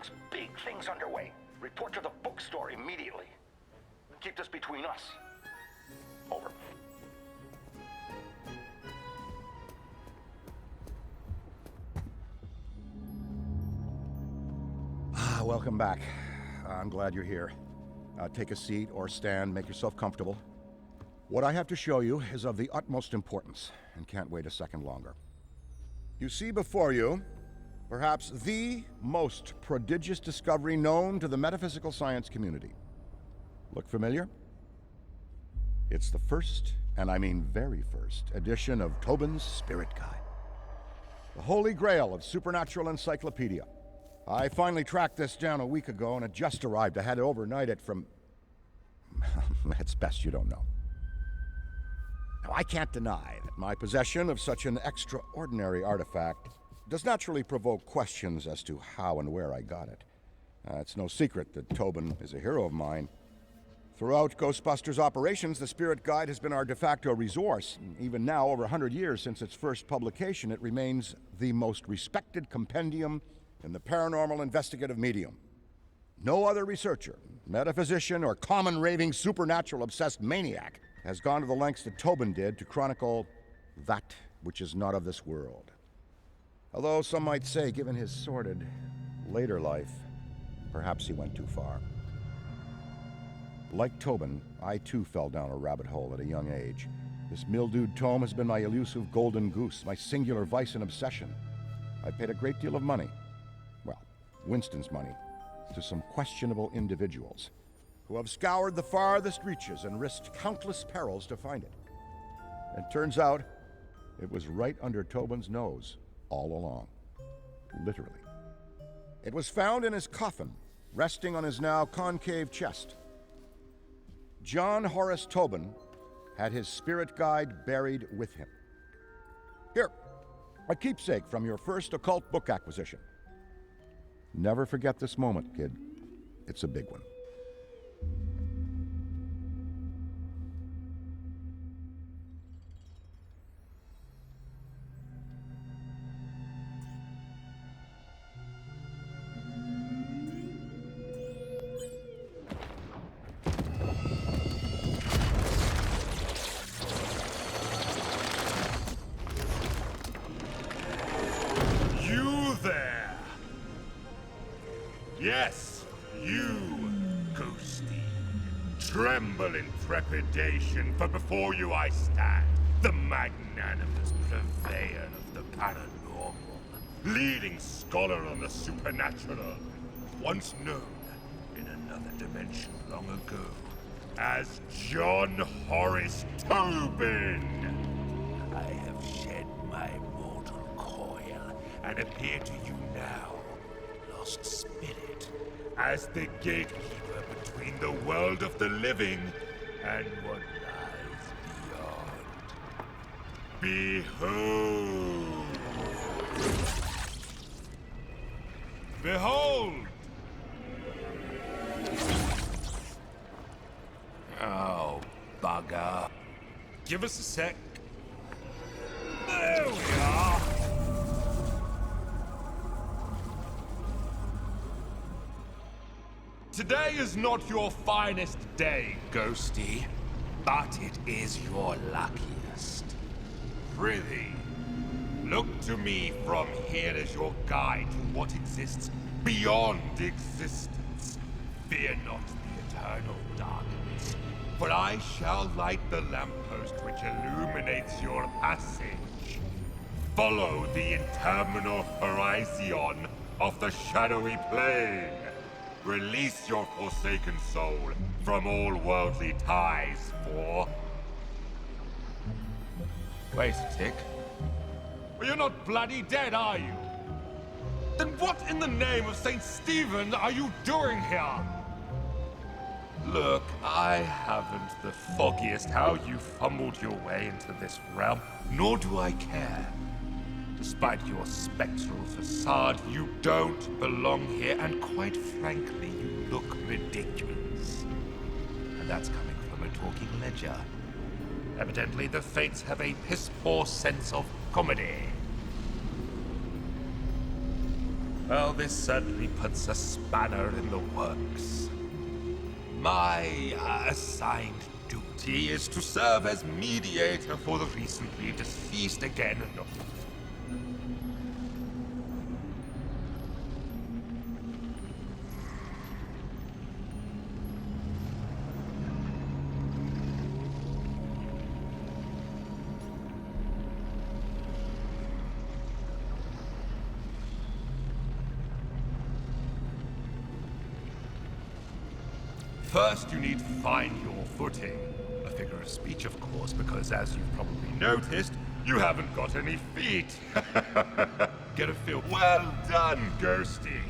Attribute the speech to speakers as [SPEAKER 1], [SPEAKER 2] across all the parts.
[SPEAKER 1] looks big things underway. Report to the bookstore immediately. Keep this between us. Over.
[SPEAKER 2] Welcome back. I'm glad you're here. Take a seat or stand, make yourself comfortable. What I have to show you is of the utmost importance, and can't wait a second longer. You see before you, perhaps the most prodigious discovery known to the metaphysical science community. Look familiar? It's the first, and I mean very first, edition of Tobin's Spirit Guide. The holy grail of supernatural encyclopedia. I finally tracked this down a week ago, and it just arrived. I had to overnight it from... It's best you don't know. Now, I can't deny that my possession of such an extraordinary artifact does naturally provoke questions as to how and where I got it. It's no secret that Tobin is a hero of mine. Throughout Ghostbusters operations, the Spirit Guide has been our de facto resource. Even now, over 100 years since its first publication, it remains the most respected compendium in the paranormal investigative medium. No other researcher, metaphysician, or common raving supernatural obsessed maniac has gone to the lengths that Tobin did to chronicle that which is not of this world. Although some might say, given his sordid later life, perhaps he went too far. Like Tobin, I too fell down a rabbit hole at a young age. This mildewed tome has been my elusive golden goose, my singular vice and obsession. I paid a great deal of money, well, Winston's money, to some questionable individuals who have scoured the farthest reaches and risked countless perils to find it. It turns out it was right under Tobin's nose all along, literally. It was found in his coffin, resting on his now concave chest. John Horace Tobin had his spirit guide buried with him. Here, a keepsake from your first occult book acquisition. Never forget this moment, kid. It's a big one.
[SPEAKER 3] Yes, you, Ghosty. Tremble in trepidation, for before you I stand, the magnanimous purveyor of the paranormal, leading scholar on the supernatural, once known in another dimension long ago as John Horace Tobin. I have shed my mortal coil and appear to you now, lost spirit, as the gatekeeper between the world of the living and what lies beyond. Behold! Behold! Oh, bugger. Give us a sec. There we are! Today is not your finest day, Ghosty, but it is your luckiest. Prithee, look to me from here as your guide to what exists beyond existence. Fear not the eternal darkness, for I shall light the lamppost which illuminates your passage. Follow the interminable horizon of the shadowy plane. Release your forsaken soul from all worldly ties, for... Wait a tick. Well, you're not bloody dead, are you? Then what in the name of St. Stephen are you doing here? Look, I haven't the foggiest how you fumbled your way into this realm, nor do I care. Despite your spectral facade, you don't belong here, and quite frankly, you look ridiculous. And that's coming from a talking ledger. Evidently, the Fates have a piss-poor sense of comedy. Well, this certainly puts a spanner in the works. My assigned duty is to serve as mediator for the recently deceased again. First, you need to find your footing. A figure of speech, of course, because as you've probably noticed, you haven't got any feet. Get a feel. Well done, Ghosty.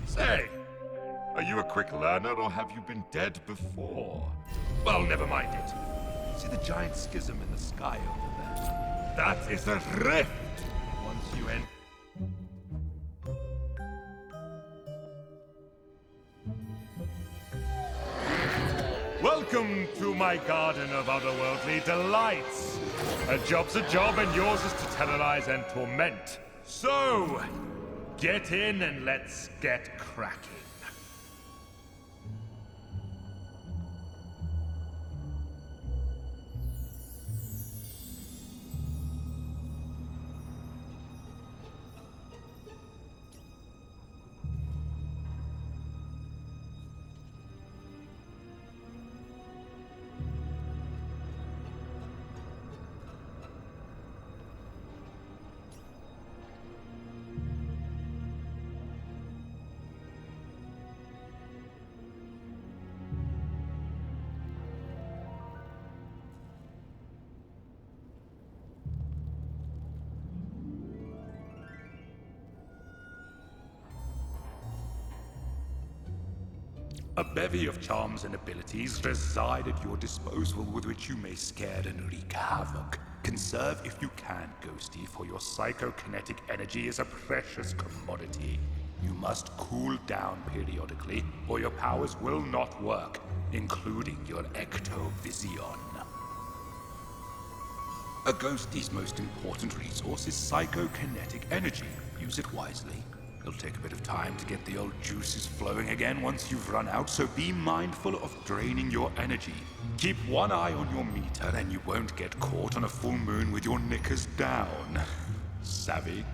[SPEAKER 3] Say, are you a quick learner or have you been dead before? Well, never mind it. See the giant schism in the sky over there? That is a rift! Once you enter... Welcome to my garden of otherworldly delights. A job's a job and yours is to terrorize and torment. So, get in and let's get cracking. A bevy of charms and abilities reside at your disposal with which you may scare and wreak havoc. Conserve if you can, Ghosty, for your psychokinetic energy is a precious commodity. You must cool down periodically, or your powers will not work, including your ectovision. A Ghosty's most important resource is psychokinetic energy. Use it wisely. It'll take a bit of time to get the old juices flowing again once you've run out, so be mindful of draining your energy. Keep one eye on your meter and you won't get caught on a full moon with your knickers down. Savvy?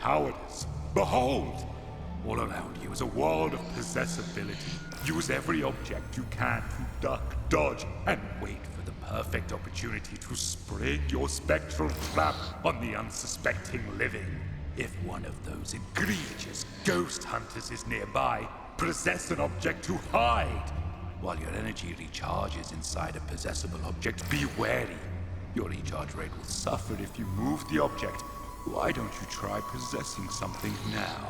[SPEAKER 3] cowardice. Behold! All around you is a world of possessibility. Use every object you can to duck, dodge, and wait for the perfect opportunity to spring your spectral trap on the unsuspecting living. If one of those egregious ghost hunters is nearby, possess an object to hide. While your energy recharges inside a possessible object, be wary. Your recharge rate will suffer if you move the object. Why don't you try possessing something now?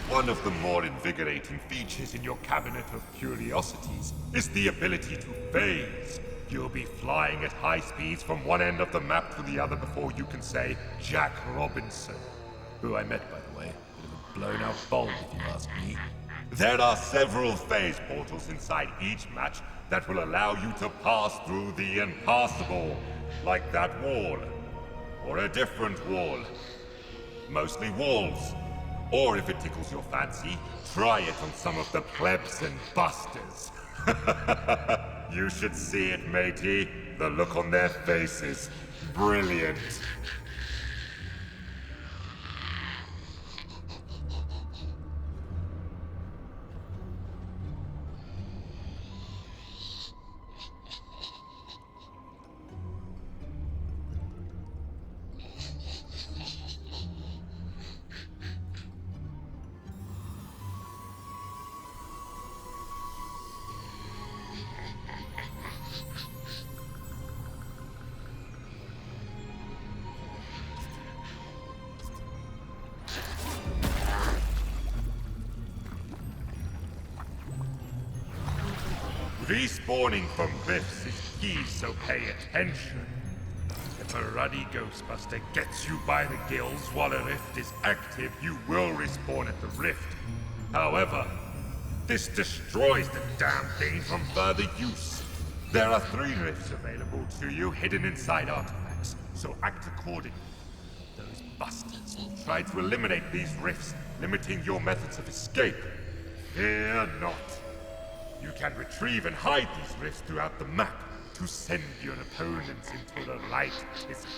[SPEAKER 3] One of the more invigorating features in your cabinet of curiosities is the ability to phase. You'll be flying at high speeds from one end of the map to the other before you can say Jack Robinson, who I met, by the way. Bit of a blown-out bulb, if you ask me. There are several phase portals inside each match that will allow you to pass through the impassable, like that wall, or a different wall. Mostly walls. Or if it tickles your fancy, try it on some of the plebs and busters. You should see it, matey. The look on their faces. Brilliant. Respawning from rifts is key, so pay attention. If a ruddy Ghostbuster gets you by the gills while a rift is active, you will respawn at the rift. However, this destroys the damn thing from further use. There are 3 rifts available to you, hidden inside artifacts, so act accordingly. Those busters will try to eliminate these rifts, limiting your methods of escape. Fear not. You can retrieve and hide these rifts throughout the map to send your opponents into the light prison.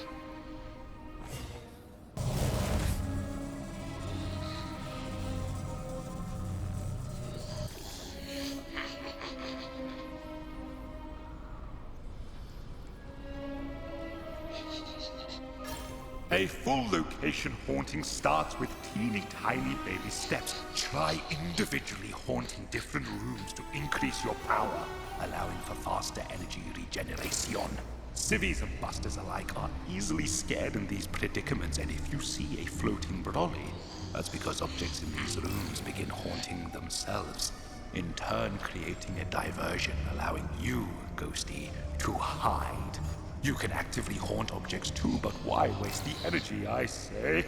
[SPEAKER 3] A full location haunting starts with teeny tiny baby steps. Try individually haunting different rooms to increase your power, allowing for faster energy regeneration. Civvies and busters alike are easily scared in these predicaments, and if you see a floating brolly, that's because objects in these rooms begin haunting themselves, in turn creating a diversion, allowing you, Ghosty, to hide. You can actively haunt objects too, but why waste the energy, I say?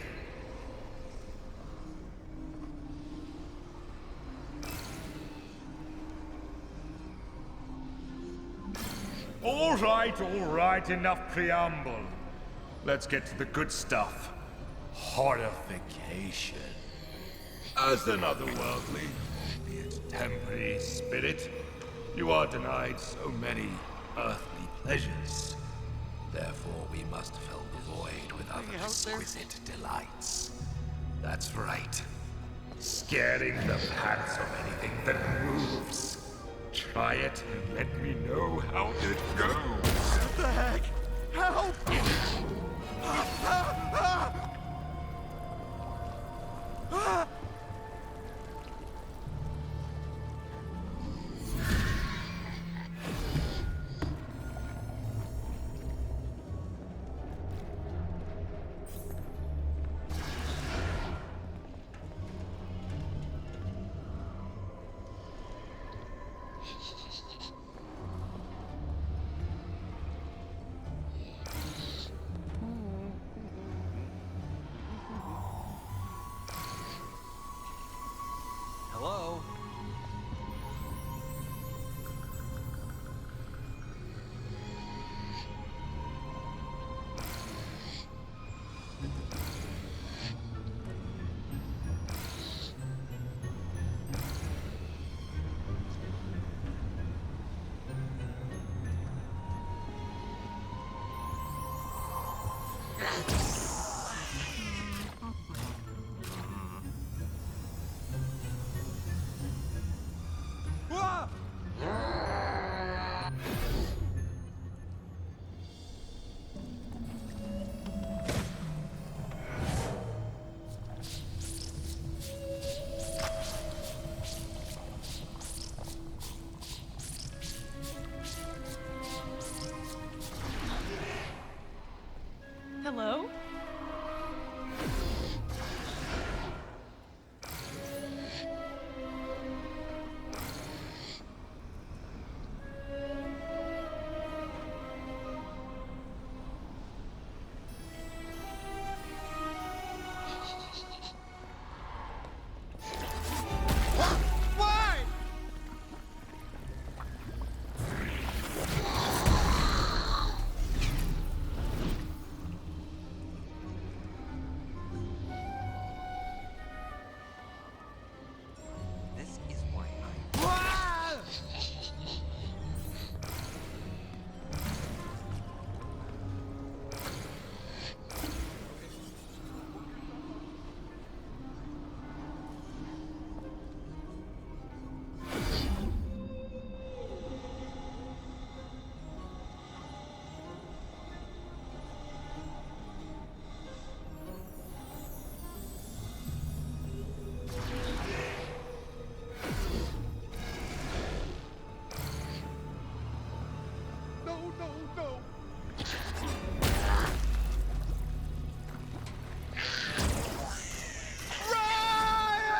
[SPEAKER 3] All right, enough preamble. Let's get to the good stuff. Horrification. As an otherworldly, albeit temporary spirit, you are denied so many earthly pleasures. Therefore, we must fill the void with other exquisite delights. That's right. Scaring the pants off anything that moves. Try it and let me know how it goes.
[SPEAKER 4] What the heck? Help! Hello?
[SPEAKER 5] Hello?
[SPEAKER 4] Why? This is why I... No, no, no.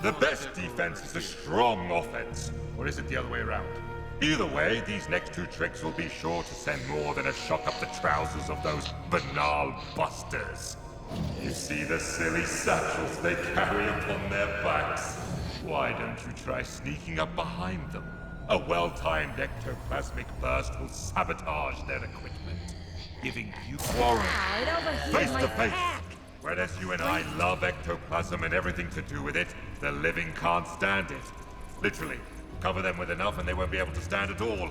[SPEAKER 3] The best defense is a strong offense. Or is it the other way around? Either way, these next two tricks will be sure to send more than a shock up the trousers of those banal busters. You see the silly satchels they carry upon their backs? Why don't you try sneaking up behind them? A well-timed ectoplasmic burst will sabotage their equipment, giving you quarrel face to face. Whereas you and I love ectoplasm and everything to do with it, the living can't stand it. Literally, cover them with enough and they won't be able to stand at all.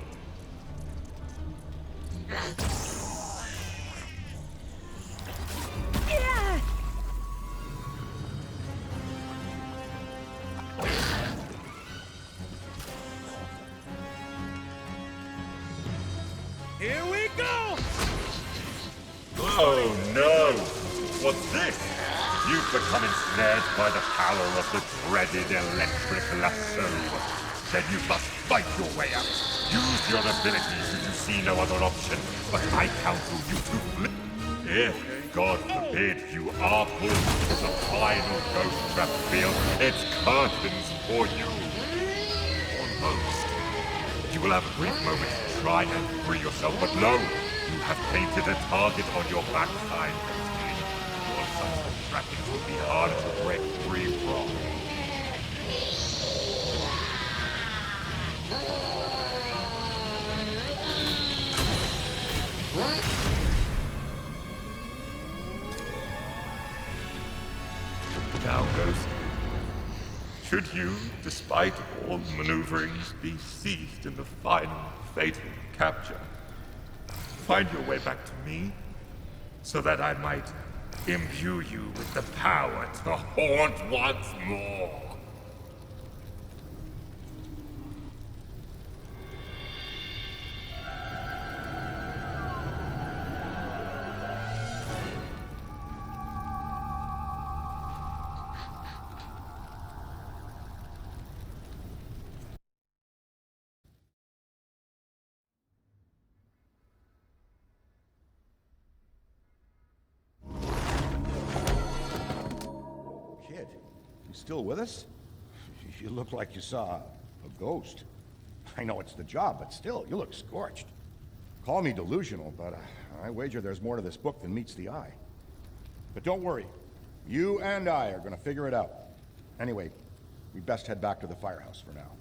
[SPEAKER 4] Here we go!
[SPEAKER 3] Oh no! What's this? You've become ensnared by the power of the dreaded electric lasso. Then you must fight your way out. Use your abilities if you see no other option, but I counsel you to flip. If, God forbid, you are pulled into the final ghost trap field, it's curtains for you. Almost. You will have a brief moment to try and free yourself, but no! You have painted a target on your backside, Ghosty. Your such trappings would be hard to break free from. Now, Ghost, should you, despite all maneuverings, be seized in the final, fatal capture, find your way back to me, so that I might imbue you with the power to haunt once more.
[SPEAKER 2] Kid, you still with us? You look like you saw a ghost. I know it's the job, but still, you look scorched. Call me delusional, but I wager there's more to this book than meets the eye. But don't worry. You and I are gonna figure it out. Anyway, we best head back to the firehouse for now.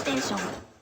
[SPEAKER 6] ステーション